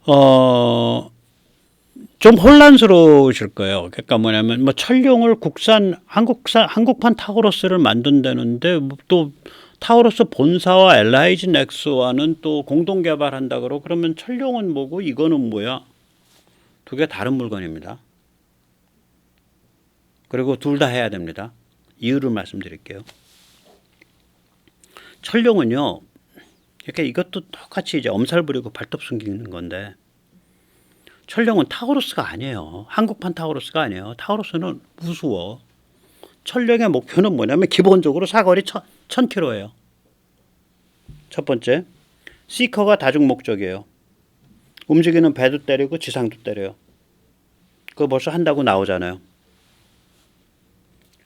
어, 좀 혼란스러우실 거예요. 그러니까 뭐냐면 뭐 철룡을 한국판 타우러스를 만든다는데 또 타우러스 본사와 LIG 넥스와는 또 공동 개발한다 그러고 그러면 철룡은 뭐고 이거는 뭐야? 두 개 다른 물건입니다. 그리고 둘 다 해야 됩니다. 이유를 말씀드릴게요. 철룡은요. 그러니까 이것도 똑같이 이제 엄살 부리고 발톱 숨기는 건데 철룡은 타우러스가 아니에요. 한국판 타우러스가 아니에요. 타우러스는 우스워. 철룡의 목표는 뭐냐면 기본적으로 사거리 1000km예요. 첫 번째, 시커가 다중 목적이에요. 움직이는 배도 때리고 지상도 때려요. 그거 벌써 한다고 나오잖아요.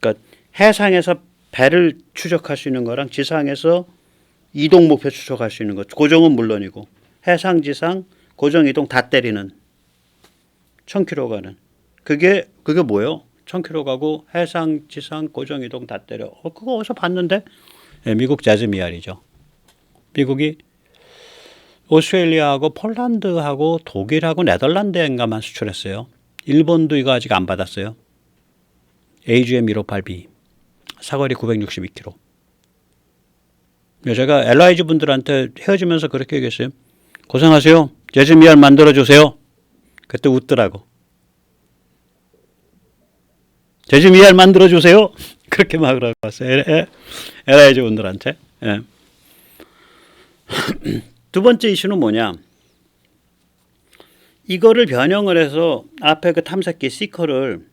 그러니까 해상에서 배를 추적할 수 있는 거랑 지상에서 이동 목표 추적할 수 있는 거. 고정은 물론이고 해상, 지상, 고정, 이동 다 때리는 1000km 가는. 그게 뭐예요? 1000km 가고 해상, 지상, 고정, 이동 다 때려. 그거 어디서 봤는데? 네, 미국 재즈미알이죠. 미국이 오스트레일리아하고 폴란드하고 독일하고 네덜란드인가만 수출했어요. 일본도 이거 아직 안 받았어요. AGM 158B 사거리 962km. 제가 LIG 분들한테 헤어지면서 그렇게 얘기했어요. 고생하세요. 재즈미알 만들어주세요. 그때 웃더라고. 재즈미알 만들어주세요. 그렇게 막으라고 왔어요. LIG 분들한테. 예. 두 번째 이슈는 뭐냐. 이거를 변형을 해서 앞에 그 탐색기 시커를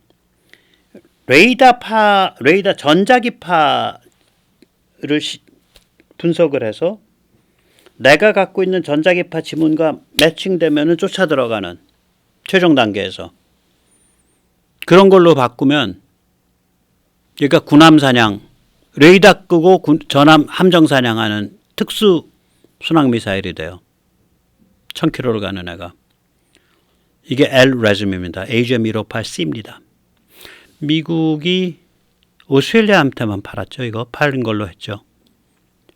레이더 전자기파를 분석을 해서 내가 갖고 있는 전자기파 지문과 매칭되면 쫓아 들어가는 최종 단계에서 그런 걸로 바꾸면 그러니까 군함 사냥 레이더 끄고 전함 함정 사냥하는 특수 순항 미사일이 돼요. 1000km를 가는 애가. 이게 LRASM입니다. AGM-158C입니다. 미국이 오스트레일리아한테만 팔았죠. 이거 팔린 걸로 했죠.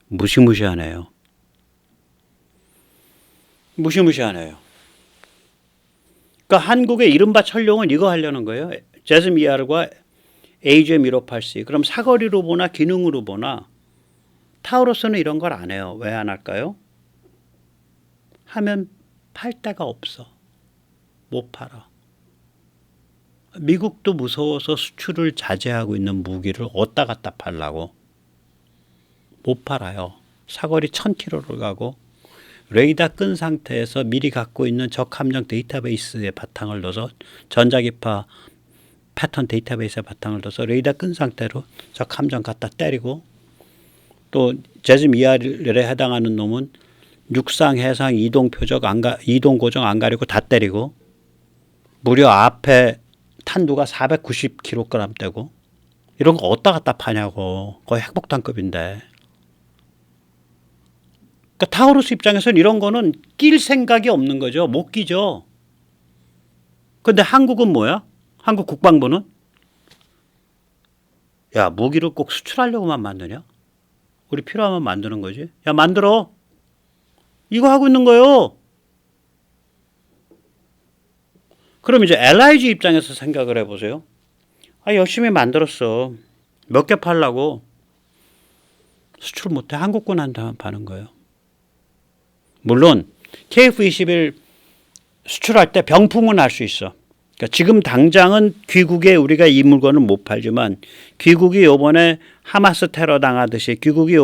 무시무시하네요. 무시무시하네요. 그러니까 한국의 이른바 철룡은 이거 하려는 거예요. 재즈미알과 AGM-158C. 그럼 사거리로 보나 기능으로 보나 타우러스는 이런 걸 안 해요. 왜 안 할까요? 하면 팔 데가 없어. 못 팔아. 미국도 무서워서 수출을 자제하고 있는 무기를 어디다 갖다 팔라고. 못 팔아요. 사거리 1000km를 가고 레이더 끈 상태에서 미리 갖고 있는 적 함정 데이터베이스에 바탕을 둬서 전자기파 패턴 데이터베이스에 바탕을 둬서 레이더 끈 상태로 적 함정 갖다 때리고 또 재즈미알에 해당하는 놈은 육상, 해상, 이동 표적, 이동 고정 안 가리고 다 때리고 무려 앞에 탄두가 490kg 떼고 이런 거 어디다 갖다 파냐고. 거의 핵폭탄급인데. 그러니까 타우루스 입장에서는 이런 거는 낄 생각이 없는 거죠. 못 끼죠. 근데 한국은 뭐야? 한국 국방부는 야 무기를 꼭 수출하려고만 만드냐? 우리 필요하면 만드는 거지. 야 만들어. 이거 하고 있는 거예요. 그럼 이제 LIG 입장에서 생각을 해보세요. 열심히 만들었어. 몇 개 팔라고. 수출 못해. 한국군한테만 파는 거예요. 물론 KF-21 수출할 때 병풍은 할 수 있어. 그러니까 지금 당장은 귀국에 우리가 이 물건을 못 팔지만 귀국이 이번에 하마스 테러 당하듯이 귀국이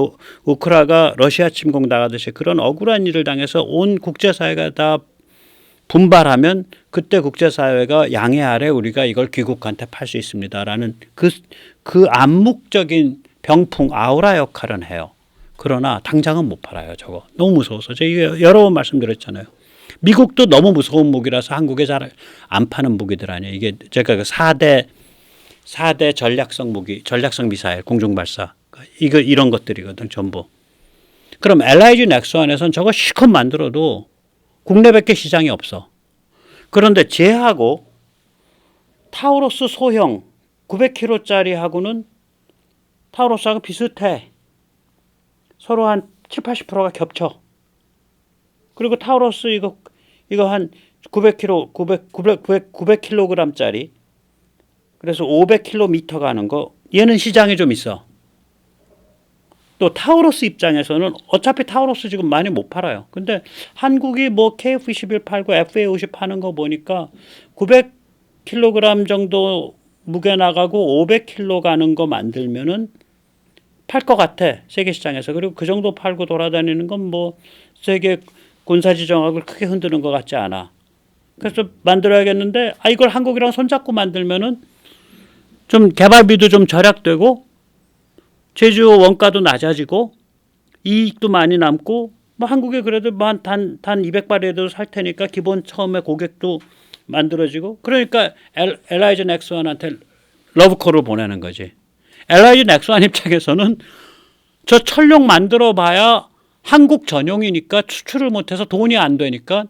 우크라이나가 러시아 침공 당하듯이 그런 억울한 일을 당해서 온 국제사회가 다 분발하면 그때 국제사회가 양해 아래 우리가 이걸 귀국한테 팔 수 있습니다라는 그 암묵적인 병풍 아우라 역할은 해요. 그러나 당장은 못 팔아요. 저거 너무 무서워서 제가 여러 번 말씀드렸잖아요. 미국도 너무 무서운 무기라서 한국에 잘 안 파는 무기들 아니에요. 이게 제가 그 4대 전략성 무기, 전략성 미사일, 공중발사 이런 것들이거든 전부. 그럼 LIG 넥스원에서는 저거 실컷 만들어도 국내밖에 시장이 없어. 그런데 쟤하고 타우러스 소형 900kg짜리하고는 타우러스하고 비슷해. 서로 한 70, 80%가 겹쳐. 그리고 타우러스 이거 이거 한 900kg짜리. 그래서 500km 가는 거. 얘는 시장에 좀 있어. 또 타우루스 입장에서는 어차피 타우루스 지금 많이 못 팔아요. 근데 한국이 뭐 KF-21 팔고 FA-50 파는 거 보니까 900kg 정도 무게 나가고 500kg 가는 거 만들면은 팔 것 같아. 세계 시장에서. 그리고 그 정도 팔고 돌아다니는 건 뭐 세계 군사지정학을 크게 흔드는 것 같지 않아. 그래서 만들어야겠는데 이걸 한국이랑 손잡고 만들면은 좀 개발비도 좀 절약되고 제조 원가도 낮아지고 이익도 많이 남고 뭐 한국에 그래도 뭐 단 200발이라도 살 테니까 기본 처음에 고객도 만들어지고 그러니까 LIG 넥스원한테 러브콜을 보내는 거지. LIG 넥스원 입장에서는 저 철룡 만들어 봐야 한국 전용이니까 수출을 못해서 돈이 안 되니까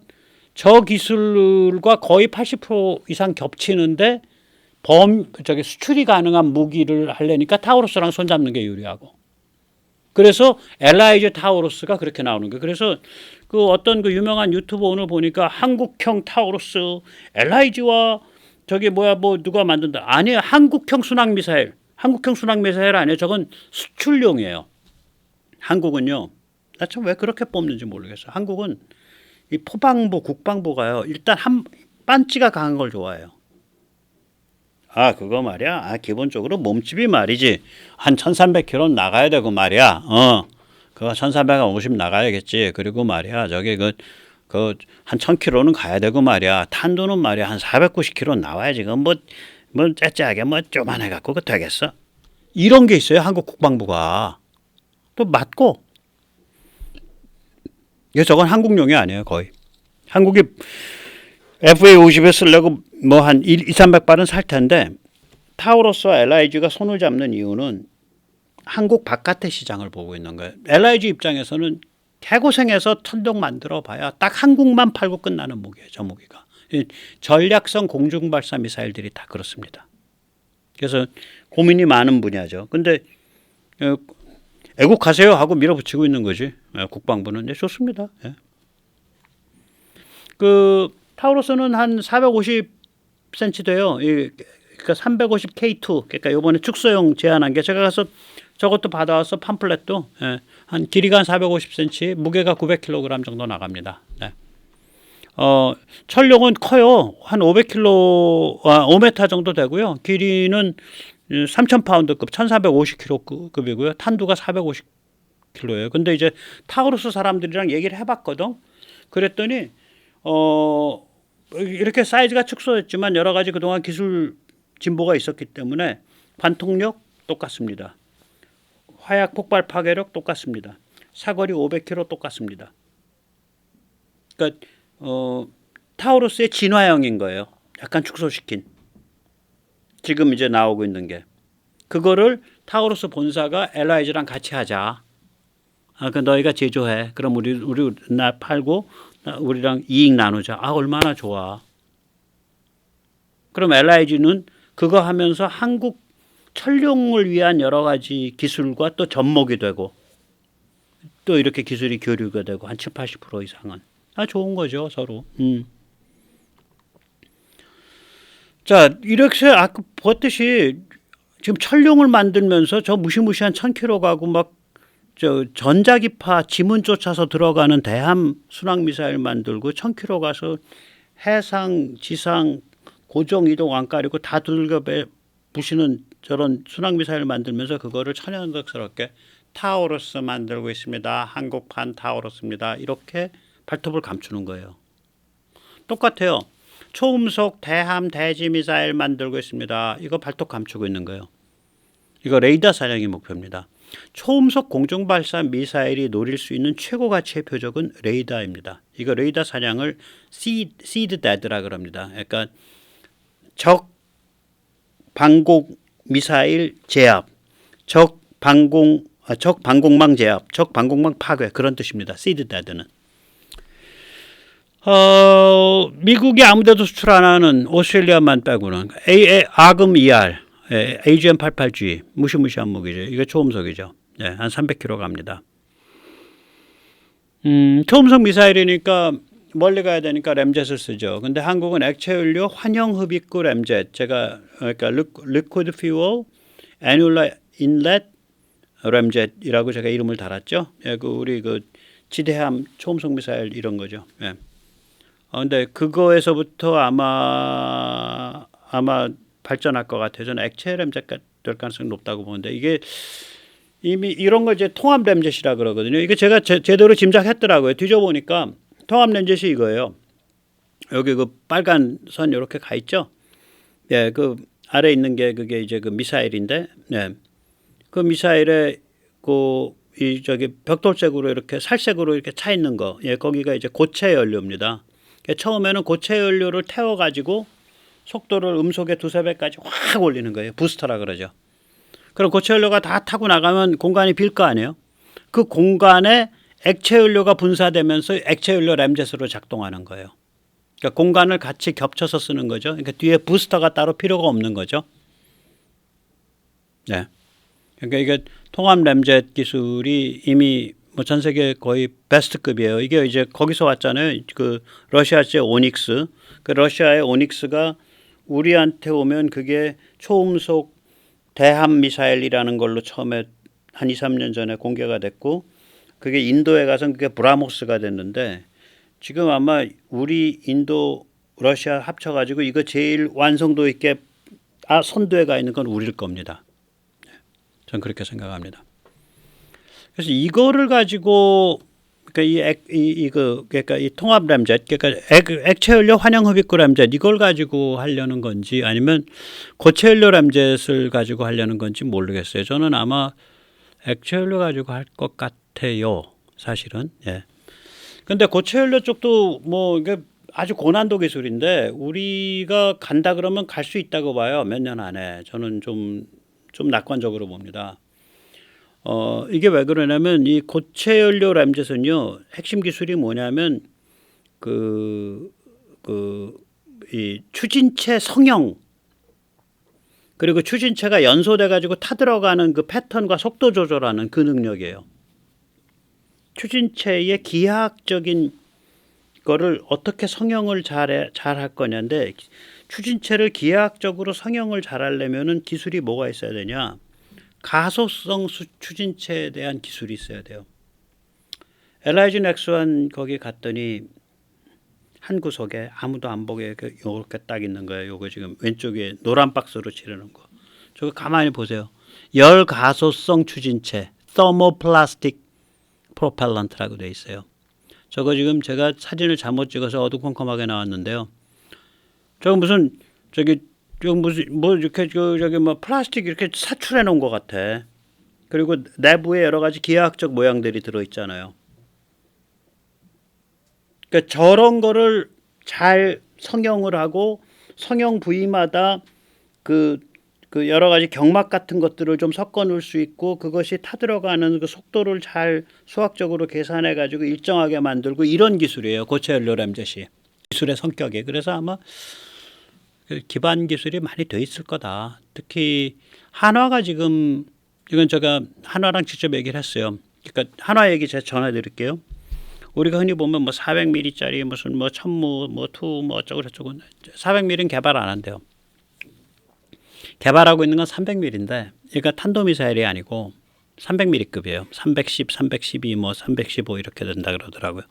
저 기술과 거의 80% 이상 겹치는데 수출이 가능한 무기를 하려니까 타우루스랑 손잡는 게 유리하고. 그래서 LIG 타우루스가 그렇게 나오는 거예요. 그래서 그 어떤 그 유명한 유튜버 오늘 보니까 한국형 타우루스, LIG와 저기 뭐 누가 만든다. 아니에요. 한국형 순항 미사일. 한국형 순항 미사일 아니에요. 저건 수출용이에요. 한국은요. 나 참 왜 그렇게 뽑는지 모르겠어. 한국은 이 포방부, 국방부가요. 일단 한 반지가 강한 걸 좋아해요. 그거 말이야. 기본적으로 몸집이 말이지. 한 1300kg 나가야 되고 말이야. 그거 1350 나가야겠지. 그리고 말이야. 저기 한 1000kg는 가야 되고 말이야. 탄두는 말이야. 한 490kg 나와야지. 그건 뭐 째째하게 쪼만해 갖고 그 되겠어. 이런 게 있어요. 한국 국방부가. 또 맞고. 저건 한국용이 아니에요. 거의. 한국이 FA-50에 쓰려고 뭐 한 200-300발은 살 텐데 타우루스와 LIG가 손을 잡는 이유는 한국 바깥의 시장을 보고 있는 거예요. LIG 입장에서는 개고생해서 천둥 만들어 봐야 딱 한국만 팔고 끝나는 무기예요. 저 무기가. 전략성 공중발사 미사일들이 다 그렇습니다. 그래서 고민이 많은 분야죠. 근데 애국하세요 하고 밀어붙이고 있는 거지. 국방부는. 좋습니다. 타우루스는 한 450cm 돼요. 그러니까 350K2. 그러니까 이번에 축소용 제한한 게 제가 가서 저것도 받아와서 팜플렛도 한 길이가 한 450cm, 무게가 900kg 정도 나갑니다. 철룡은 커요. 한 500kg, 5m 정도 되고요. 길이는 3000파운드급, 1450kg급이고요. 탄두가 450kg예요. 근데 이제 타우루스 사람들이랑 얘기를 해봤거든. 그랬더니 이렇게 사이즈가 축소했지만 여러 가지 그동안 기술 진보가 있었기 때문에 관통력 똑같습니다. 화약 폭발 파괴력 똑같습니다. 사거리 500km 똑같습니다. 그러니까 타우루스의 진화형인 거예요. 약간 축소시킨. 지금 이제 나오고 있는 게. 그거를 타우루스 본사가 LIG랑 같이 하자. 그 너희가 제조해. 그럼 우리 나 팔고 우리랑 이익 나누자. 얼마나 좋아. 그럼 LIG는 그거 하면서 한국 철룡을 위한 여러 가지 기술과 또 접목이 되고 또 이렇게 기술이 교류가 되고 한 70-80% 이상은. 좋은 거죠, 서로. 자, 이렇게 아까 봤듯이 지금 철룡을 만들면서 저 무시무시한 1000km 가고 막 전자기파 지문 쫓아서 들어가는 대함 순항 미사일 만들고 1000km 가서 해상, 지상, 고정 이동 안 가리고 다 두들겨 부시는 저런 순항 미사일 만들면서 그거를 천연덕스럽게 타우루스 만들고 있습니다. 한국판 타우루스입니다. 이렇게 발톱을 감추는 거예요. 똑같아요. 초음속 대함 대지 미사일 만들고 있습니다. 이거 발톱 감추고 있는 거예요. 이거 레이더 사냥이 목표입니다. 초음속 공중발사 미사일이 노릴 수 있는 최고 가치의 표적은 레이더입니다. 이거 레이더 사냥을 시드 데드라 그럽니다. 그러니까 적 방공 미사일 제압, 적 방공망 제압, 적 방공망 파괴 그런 뜻입니다. 시드 데드는. 미국이 아무데도 수출 안 하는 오스트레일리아만 빼고는 아금 ER, AGM-88G 무시무시한 무기죠. 이게 초음속이죠. 한 300km 갑니다. 초음속 미사일이니까 멀리 가야 되니까 램젯을 쓰죠. 근데 한국은 액체 연료 환형 흡입구 램젯, 제가 그러니까 liquid fuel annular inlet 램젯이라고 제가 이름을 달았죠. 예, 그 우리 그 지대함 초음속 미사일 이런 거죠. 예. 근데 그거에서부터 아마 발전할 것 같아요. 저는 액체 램젯가 될 가능성이 높다고 보는데, 이게 이미 이런 걸 이제 통합 램젯이라 그러거든요. 이게 제가 제대로 짐작했더라고요. 뒤져보니까 통합 램젯이 이거예요. 여기 그 빨간 선 이렇게 가 있죠. 예, 그 아래 있는 게 그게 이제 그 미사일인데, 예, 그 미사일에 이 저기 벽돌색으로 이렇게 살색으로 이렇게 차 있는 거, 예, 거기가 이제 고체 연료입니다. 처음에는 고체 연료를 태워 가지고 속도를 음속의 2~3배까지 확 올리는 거예요. 부스터라 그러죠. 그럼 고체 연료가 다 타고 나가면 공간이 빌 거 아니에요. 그 공간에 액체 연료가 분사되면서 액체 연료 램젯으로 작동하는 거예요. 그러니까 공간을 같이 겹쳐서 쓰는 거죠. 그러니까 뒤에 부스터가 따로 필요가 없는 거죠. 네. 그러니까 이게 통합 램젯 기술이 이미 뭐 전 세계 거의 베스트급이에요. 이게 이제 거기서 왔잖아요. 그 러시아제 오닉스. 그 러시아의 오닉스가 우리한테 오면 그게 초음속 대함 미사일이라는 걸로 처음에 한 2~3년 전에 공개가 됐고, 그게 인도에 가서는 그게 브라모스가 됐는데, 지금 아마 우리 인도 러시아 합쳐가지고 이거 제일 완성도 있게 선두에 가 있는 건 우리일 겁니다. 전 그렇게 생각합니다. 그래서 이거를 가지고 그러니까 그러니까 이 통합 램젯, 그러니까 액체 연료 환형 흡입구 램젯, 이걸 가지고 하려는 건지 아니면 고체 연료 램젯을 가지고 하려는 건지 모르겠어요. 저는 아마 액체 연료 가지고 할 것 같아요. 사실은. 예. 근데 고체 연료 쪽도 뭐 이게 아주 고난도 기술인데 우리가 간다 그러면 갈 수 있다고 봐요. 몇 년 안에. 저는 좀 낙관적으로 봅니다. 이게 왜 그러냐면 이 고체 연료 램젯은요, 핵심 기술이 뭐냐면 이 추진체 성형, 그리고 추진체가 연소돼 가지고 타들어가는 그 패턴과 속도 조절하는 그 능력이에요. 추진체의 기하학적인 거를 어떻게 성형을 잘 할 거냐인데, 추진체를 기하학적으로 성형을 잘 하려면은 기술이 뭐가 있어야 되냐? 가소성 추진체에 대한 기술이 있어야 돼요. LIG 넥스원 거기 갔더니 한 구석에 아무도 안 보게 이렇게 딱 있는 거예요. 요거 지금 왼쪽에 노란 박스로 칠해놓은 거. 저거 가만히 보세요. 열 가소성 추진체, thermoplastic propellant라고 돼 있어요. 저거 지금 제가 사진을 잘못 찍어서 어두컴컴하게 나왔는데요. 저거 무슨 뭐 이렇게 저기 뭐 플라스틱 이렇게 사출해 놓은 것 같아. 그리고 내부에 여러 가지 기하학적 모양들이 들어 있잖아요. 그러니까 저런 거를 잘 성형을 하고 성형 부위마다 그 여러 가지 경막 같은 것들을 좀 섞어 놓을 수 있고, 그것이 타들어가는 그 속도를 잘 수학적으로 계산해 가지고 일정하게 만들고, 이런 기술이에요. 고체 연료 램젯이. 기술의 성격이. 그래서 아마 기반 기술이 많이 돼 있을 거다. 특히 한화가 지금, 이건 제가 한화랑 직접 얘기를 했어요. 그러니까 한화 얘기 제가 전해드릴게요. 우리가 흔히 보면 뭐 400mm짜리 무슨 뭐 천무 뭐 투 뭐 어쩌고 저쩌고 400mm는 개발 안 한대요. 개발하고 있는 건 300mm인데, 그러니까 탄도미사일이 아니고 300mm급이에요. 310, 312, 뭐 315 이렇게 된다 그러더라고요.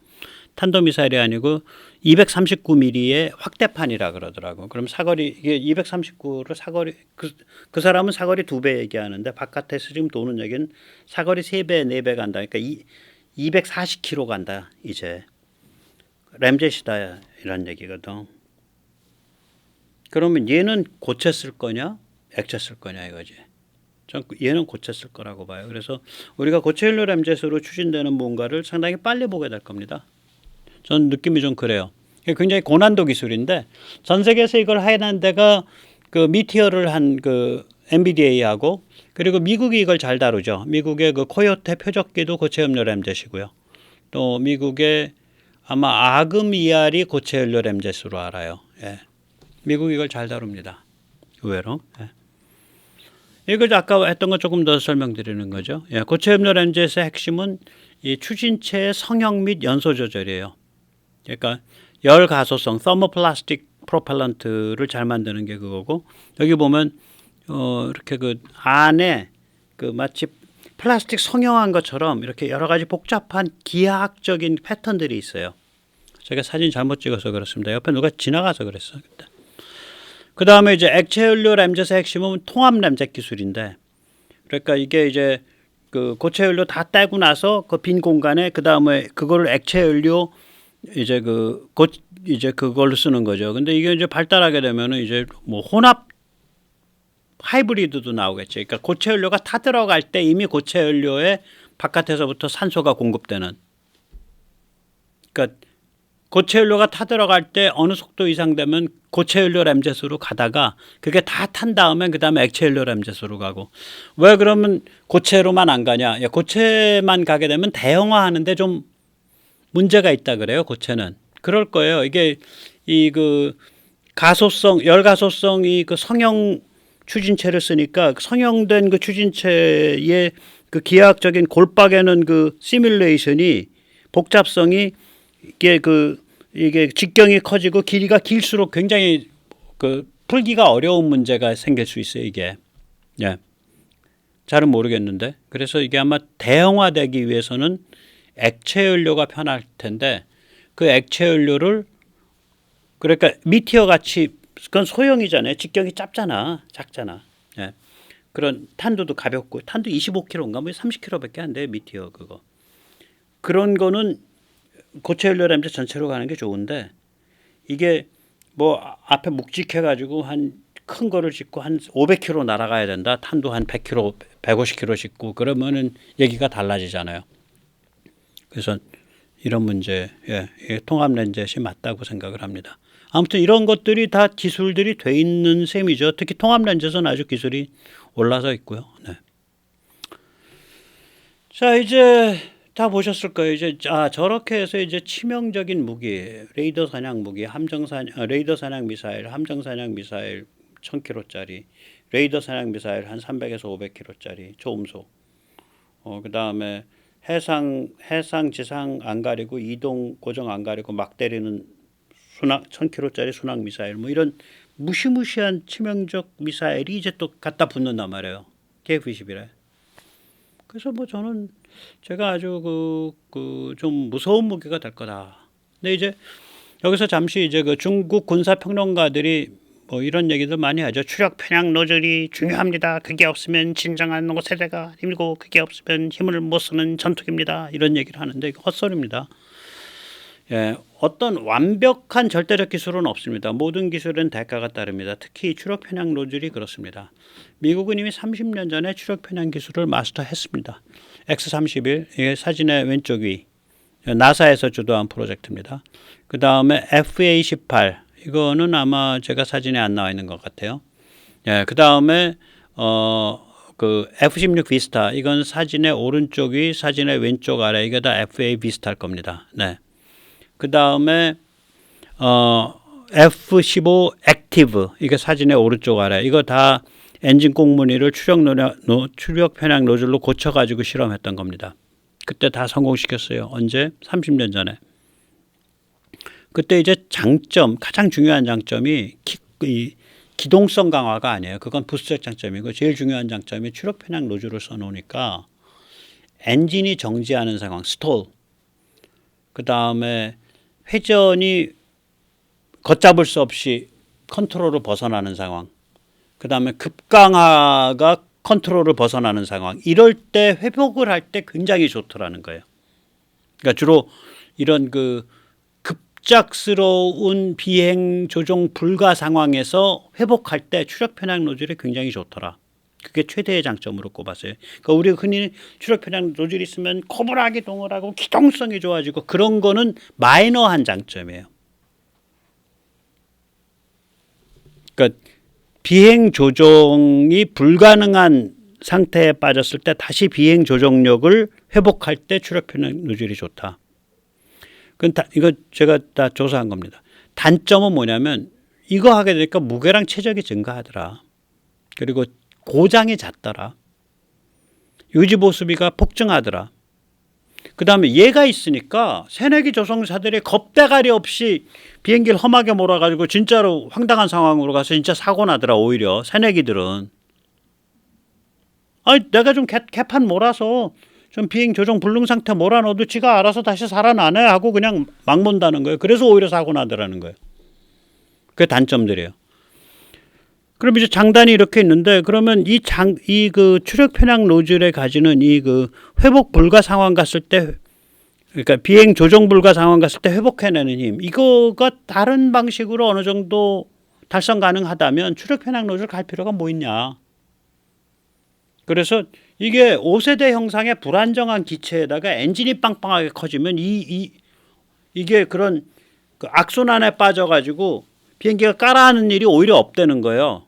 탄도미사일이 아니고 239mm의 확대판이라 그러더라고요. 그럼 사거리, 이게 239로 사거리, 그 사람은 사거리 2배 얘기하는데 바깥에서 지금 도는 얘기는 사거리 3배, 4배 간다. 그러니까 240km 간다. 이제 램젯이다 이런 얘기거든. 그러면 얘는 고체 쓸 거냐 액체 쓸 거냐 이거지. 전 얘는 고체 쓸 거라고 봐요. 그래서 우리가 고체 연료 램젯으로 추진되는 뭔가를 상당히 빨리 보게 될 겁니다. 전 느낌이 좀 그래요. 굉장히 고난도 기술인데 전 세계에서 이걸 하는 데가 그 미티어를 한 그 NVDA하고, 그리고 미국이 이걸 잘 다루죠. 미국의 그 코요테 표적기도 고체 연료 램젯이고요. 또 미국의 아마 아금 ER이 고체 연료 램젯으로 알아요. 예. 미국이 이걸 잘 다룹니다. 의외로. 예. 이거 아까 했던 거 조금 더 설명드리는 거죠. 예. 고체 연료 램젯의 핵심은 이 추진체의 성형 및 연소 조절이에요. 그러니까 열 가소성 서머플라스틱 프로펠런트를 잘 만드는 게 그거고, 여기 보면 이렇게 그 안에 그 마치 플라스틱 성형한 것처럼 이렇게 여러 가지 복잡한 기하학적인 패턴들이 있어요. 제가 사진 잘못 찍어서 그렇습니다. 옆에 누가 지나가서 그랬어. 그 다음에 이제 액체 연료 램젯의 핵심은 통합 램젯 기술인데, 그러니까 이게 이제 그 고체 연료 다 떼고 나서 그 빈 공간에 그 다음에 그거를 액체 연료 이제 그걸로 쓰는 거죠. 근데 이게 이제 발달하게 되면은 이제 뭐 혼합 하이브리드도 나오겠죠. 그러니까 고체 연료가 타 들어갈 때 이미 고체 연료에 바깥에서부터 산소가 공급되는. 그러니까 고체 연료가 타 들어갈 때 어느 속도 이상 되면 고체 연료 램젯으로 가다가 그게 다 탄 다음에 그 다음에 액체 연료 램젯으로 가고. 왜 그러면 고체로만 안 가냐? 고체만 가게 되면 대형화하는데 좀 문제가 있다 그래요. 고체는 그럴 거예요. 이게 이 그 가소성 열가소성이 그 성형 추진체를 쓰니까 성형된 그 추진체의 그 기하학적인 골박에는 그 시뮬레이션이 복잡성이 이게 직경이 커지고 길이가 길수록 굉장히 그 풀기가 어려운 문제가 생길 수 있어요. 이게 잘은 모르겠는데, 그래서 이게 아마 대형화되기 위해서는 액체 연료가 편할 텐데, 그 액체 연료를 그러니까 미티어 같이 그건 소형이잖아요. 직경이 작잖아. 그런 탄두도 가볍고, 탄두 25kg인가 뭐 30kg밖에 안 돼. 미티어 그거. 그런 거는 고체 연료 램젯 전체로 가는 게 좋은데, 이게 뭐 앞에 묵직해 가지고 한 큰 거를 짓고 한 500km 날아가야 된다. 탄도 한 100km, 150km 짓고 그러면은 얘기가 달라지잖아요. 그래서 이런 문제, 통합 램젯이 맞다고 생각을 합니다. 아무튼 이런 것들이 다 기술들이 돼 있는 셈이죠. 특히 통합 램젯은 아주 기술이 올라서 있고요. 네. 자, 이제 다 보셨을 거예요. 이제 저렇게 해서 이제 치명적인 무기, 레이더 사냥 무기, 레이더 사냥 미사일, 함정 사냥 미사일 1000km짜리, 레이더 사냥 미사일 한 300에서 500km짜리 초음속. 그다음에 해상, 지상 안 가리고 이동 고정 안 가리고 막 때리는 순항 1000km짜리 순항 미사일, 뭐 이런 무시무시한 치명적 미사일이 이제 또 갖다 붙는단 말이에요. KF-21에. 그래서 뭐 저는 제가 아주 좀 무서운 무기가 될 거다. 근데 이제 여기서 잠시 이제 그 중국 군사 평론가들이 뭐 이런 얘기도 많이 하죠. 추력 편향 노즐이 중요합니다. 그게 없으면 진정한 5세대가 아니고 그게 없으면 힘을 못 쓰는 전투기입니다. 이런 얘기를 하는데 헛소리입니다. 어떤 완벽한 절대적 기술은 없습니다. 모든 기술은 대가가 따릅니다. 특히 추력 편향 노즐이 그렇습니다. 미국은 이미 30년 전에 추력 편향 기술을 마스터했습니다. X-31, 이게 사진의 왼쪽 위, 나사에서 주도한 프로젝트입니다. 그 다음에 FA-18, 이거는 아마 제가 사진에 안 나와 있는 것 같아요. 그 다음에 그 F-16 비스타, 이건 사진의 오른쪽 위, 사진의 왼쪽 아래, 이게 다 FA 비스타일 겁니다. 네. 그 다음에 F-15 액티브, 이게 사진의 오른쪽 아래, 이거 다 엔진 꽁무니를 추력 편향 노즐로 고쳐가지고 실험했던 겁니다. 그때 다 성공시켰어요. 언제? 30년 전에. 그때 이제 가장 중요한 장점이 기동성 강화가 아니에요. 그건 부수적 장점이고, 제일 중요한 장점이 추력 편향 노즐을 써놓으니까 엔진이 정지하는 상황, 스톨. 그 다음에 회전이 걷잡을 수 없이 컨트롤을 벗어나는 상황. 그 다음에 급강하가 컨트롤을 벗어나는 상황. 이럴 때 회복을 할 때 굉장히 좋더라는 거예요. 그러니까 주로 이런 급작스러운 비행 조종 불가 상황에서 회복할 때 추력 편향 노즐이 굉장히 좋더라. 그게 최대의 장점으로 꼽았어요. 그러니까 우리가 흔히 추력 편향 노즐이 있으면 코블하게 동을 하고 기동성이 좋아지고 그런 거는 마이너한 장점이에요. 그러니까 비행 조종이 불가능한 상태에 빠졌을 때 다시 비행 조종력을 회복할 때 추력 편향 노즐이 좋다. 이거 제가 다 조사한 겁니다. 단점은 뭐냐면 이거 하게 되니까 무게랑 체력이 증가하더라. 그리고 고장이 잦더라. 유지 보수비가 폭증하더라. 그다음에 얘가 있으니까 새내기 조종사들이 겁대가리 없이 비행기를 험하게 몰아가지고 진짜로 황당한 상황으로 가서 진짜 사고 나더라. 오히려 새내기들은 내가 좀 개판 몰아서 좀 비행 조종 불능 상태 몰아넣어도 지가 알아서 다시 살아나네 하고 그냥 막 mon다는 거예요. 그래서 오히려 사고 나더라는 거예요. 그게 단점들이에요. 그럼 이제 장단이 이렇게 있는데 그러면 이 그 추력 편향 노즐에 가지는 이 그 회복 불가 상황 갔을 때 그러니까 비행 조정 불가 상황 갔을 때 회복해내는 힘 이거가 다른 방식으로 어느 정도 달성 가능하다면 추력 편향 노즐 갈 필요가 뭐 있냐. 그래서 이게 5세대 형상의 불안정한 기체에다가 엔진이 빵빵하게 커지면 이게 그런 그 악순환에 빠져가지고 비행기가 까라하는 일이 오히려 없다는 거예요.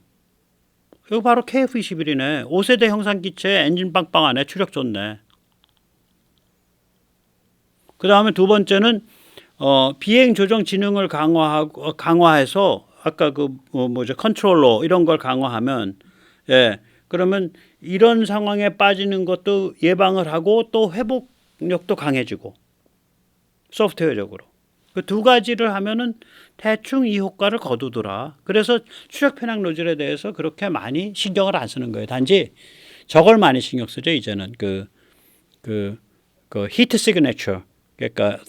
이거 바로 KF-21이네. 5세대 형상 기체에 엔진 빵빵하네. 추력 좋네. 그 다음에 두 번째는 비행 조정 지능을 강화해서 아까 그 컨트롤러 이런 걸 강화하면 그러면 이런 상황에 빠지는 것도 예방을 하고 또 회복력도 강해지고 소프트웨어적으로 그 두 가지를 하면은 대충 이 효과를 거두더라. 그래서 추력 편향 노즐에 대해서 그렇게 많이 신경을 안 쓰는 거예요. 단지 저걸 많이 신경 쓰죠. 이제는 그 히트 시그네처 그러니까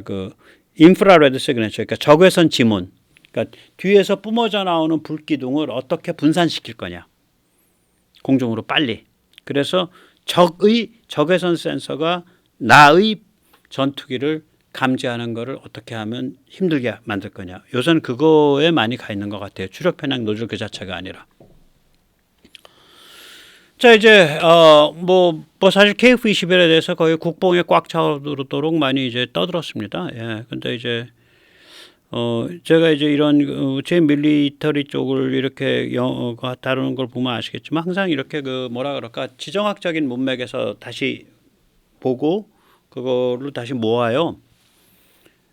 그 인프라레드 시그네처 그러니까 적외선 지문 그러니까 뒤에서 뿜어져 나오는 불기둥을 어떻게 분산시킬 거냐. 공중으로 빨리. 그래서 적외선 센서가 나의 전투기를 감지하는 것을 어떻게 하면 힘들게 만들 거냐. 요새는 그거에 많이 가 있는 것 같아요. 추력 편향 노즐 그 자체가 아니라. 자 이제 뭐 사실 KF-21에 대해서 거의 국뽕에 꽉 차오르도록 많이 이제 떠들었습니다. 예. 근데 이제 제가 이제 이런 제 밀리터리 쪽을 이렇게 다루는 걸 보면 아시겠지만 항상 이렇게 그 뭐라 그럴까 지정학적인 문맥에서 다시 보고 그거를 다시 모아요.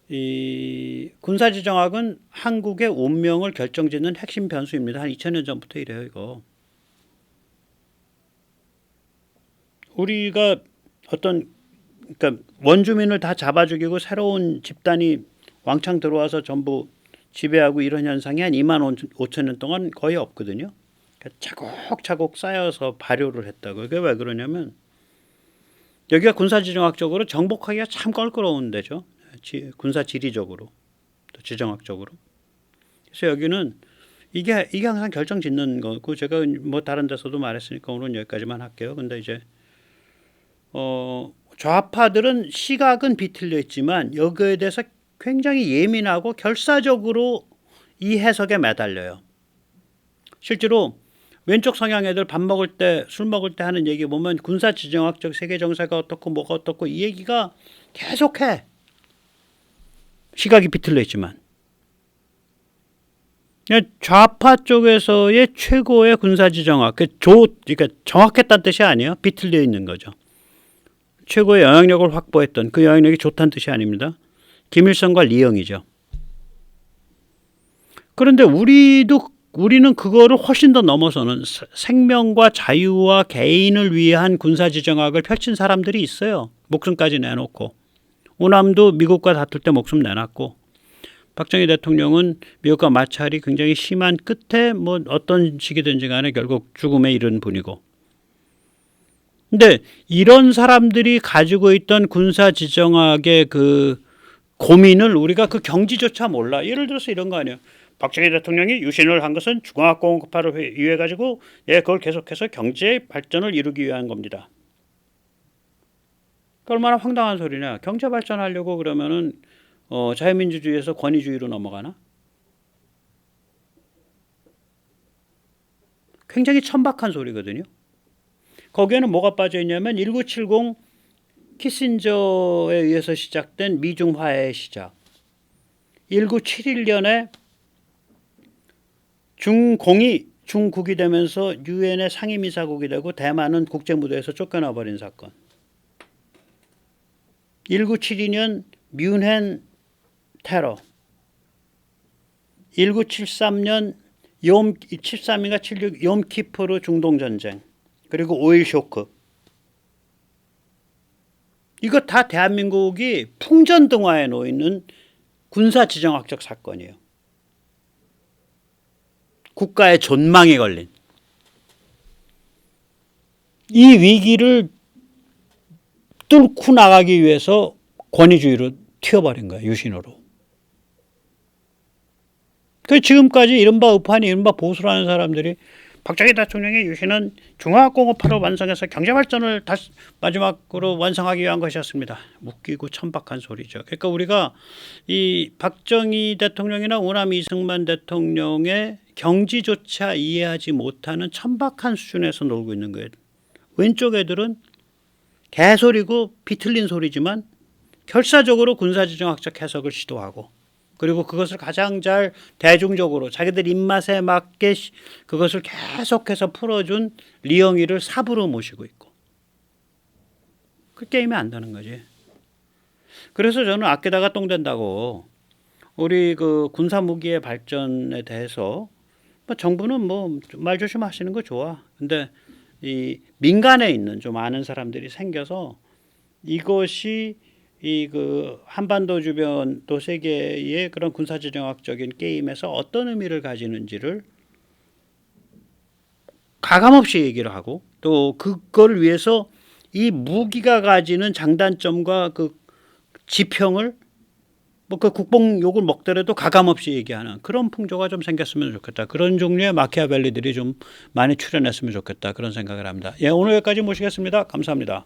이 군사지정학은 한국의 운명을 결정짓는 핵심 변수입니다. 한 2000년 전부터 이래요. 이거 우리가 그러니까 원주민을 다 잡아 죽이고 새로운 집단이 왕창 들어와서 전부 지배하고 이런 현상이 한 2만 5천 년 동안 거의 없거든요. 그러니까 차곡차곡 쌓여서 발효를 했다고. 그게 왜 그러냐면 여기가 군사지정학적으로 정복하기가 참 껄끄러운 데죠. 군사지리적으로 또 지정학적으로. 그래서 여기는 이게 항상 결정짓는 거고 제가 뭐 다른 데서도 말했으니까 오늘은 여기까지만 할게요. 근데 이제 좌파들은 시각은 비틀려 있지만 여기에 대해서 굉장히 예민하고 결사적으로 이 해석에 매달려요. 실제로 왼쪽 성향 애들 밥 먹을 때 술 먹을 때 하는 얘기 보면 군사지정학적 세계 정세가 어떻고 뭐가 어떻고 이 얘기가 계속해. 시각이 비틀려 있지만 좌파 쪽에서의 최고의 군사지정학 그러니까 정확했다는 뜻이 아니에요. 비틀려 있는 거죠. 최고의 영향력을 확보했던 그 영향력이 좋다는 뜻이 아닙니다. 김일성과 리영이죠. 그런데 우리는 그거를 훨씬 더 넘어서는 생명과 자유와 개인을 위한 군사지정학을 펼친 사람들이 있어요. 목숨까지 내놓고. 우남도 미국과 다툴 때 목숨 내놨고 박정희 대통령은 미국과 마찰이 굉장히 심한 끝에 뭐 어떤 식이든지 간에 결국 죽음에 이른 분이고 근데 이런 사람들이 가지고 있던 군사지정학의 그 고민을 우리가 그 경지조차 몰라. 예를 들어서 이런 거 아니에요. 박정희 대통령이 유신을 한 것은 중화공급화를 위해 가지고 그걸 계속해서 경제 발전을 이루기 위한 겁니다. 얼마나 황당한 소리냐. 경제 발전하려고 그러면은 자유민주주의에서 권위주의로 넘어가나? 굉장히 천박한 소리거든요. 거기에는 뭐가 빠져 있냐면 1970 키신저에 의해서 시작된 미중 화해의 시작. 1971년에 중국이 되면서 유엔의 상임이사국이 되고 대만은 국제무대에서 쫓겨나 버린 사건. 1972년 뮌헨 테러. 1973년 73인가 76 욤키프르 중동전쟁. 그리고 오일 쇼크. 이거 다 대한민국이 풍전등화에 놓이는 군사지정학적 사건이에요. 국가의 존망이 걸린 이 위기를 뚫고 나가기 위해서 권위주의로 튀어버린 거예요. 유신으로. 그 지금까지 이른바 우파니 이른바 보수라는 사람들이 박정희 대통령의 유신은 중화공업화를 완성해서 경제발전을 다시 마지막으로 완성하기 위한 것이었습니다. 웃기고 천박한 소리죠. 그러니까 우리가 이 박정희 대통령이나 호남 이승만 대통령의 경지조차 이해하지 못하는 천박한 수준에서 놀고 있는 거예요. 왼쪽 애들은 개소리고 비틀린 소리지만 결사적으로 군사지정학적 해석을 시도하고 그리고 그것을 가장 잘 대중적으로 자기들 입맛에 맞게 그것을 계속해서 풀어준 리영이를 삽으로 모시고 있고 그 게임이 안 되는 거지. 그래서 저는 아끼다가 똥 된다고 우리 그 군사무기의 발전에 대해서 뭐 정부는 뭐 말 조심하시는 거 좋아. 근데 이 민간에 있는 좀 아는 사람들이 생겨서 이것이 이 그 한반도 주변 또 세계의 그런 군사지정학적인 게임에서 어떤 의미를 가지는지를 가감없이 얘기를 하고 또 그걸 위해서 이 무기가 가지는 장단점과 그 지평을 뭐 그 국뽕 욕을 먹더라도 가감없이 얘기하는 그런 풍조가 좀 생겼으면 좋겠다. 그런 종류의 마키아벨리들이 좀 많이 출연했으면 좋겠다. 그런 생각을 합니다. 예, 오늘 여기까지 모시겠습니다. 감사합니다.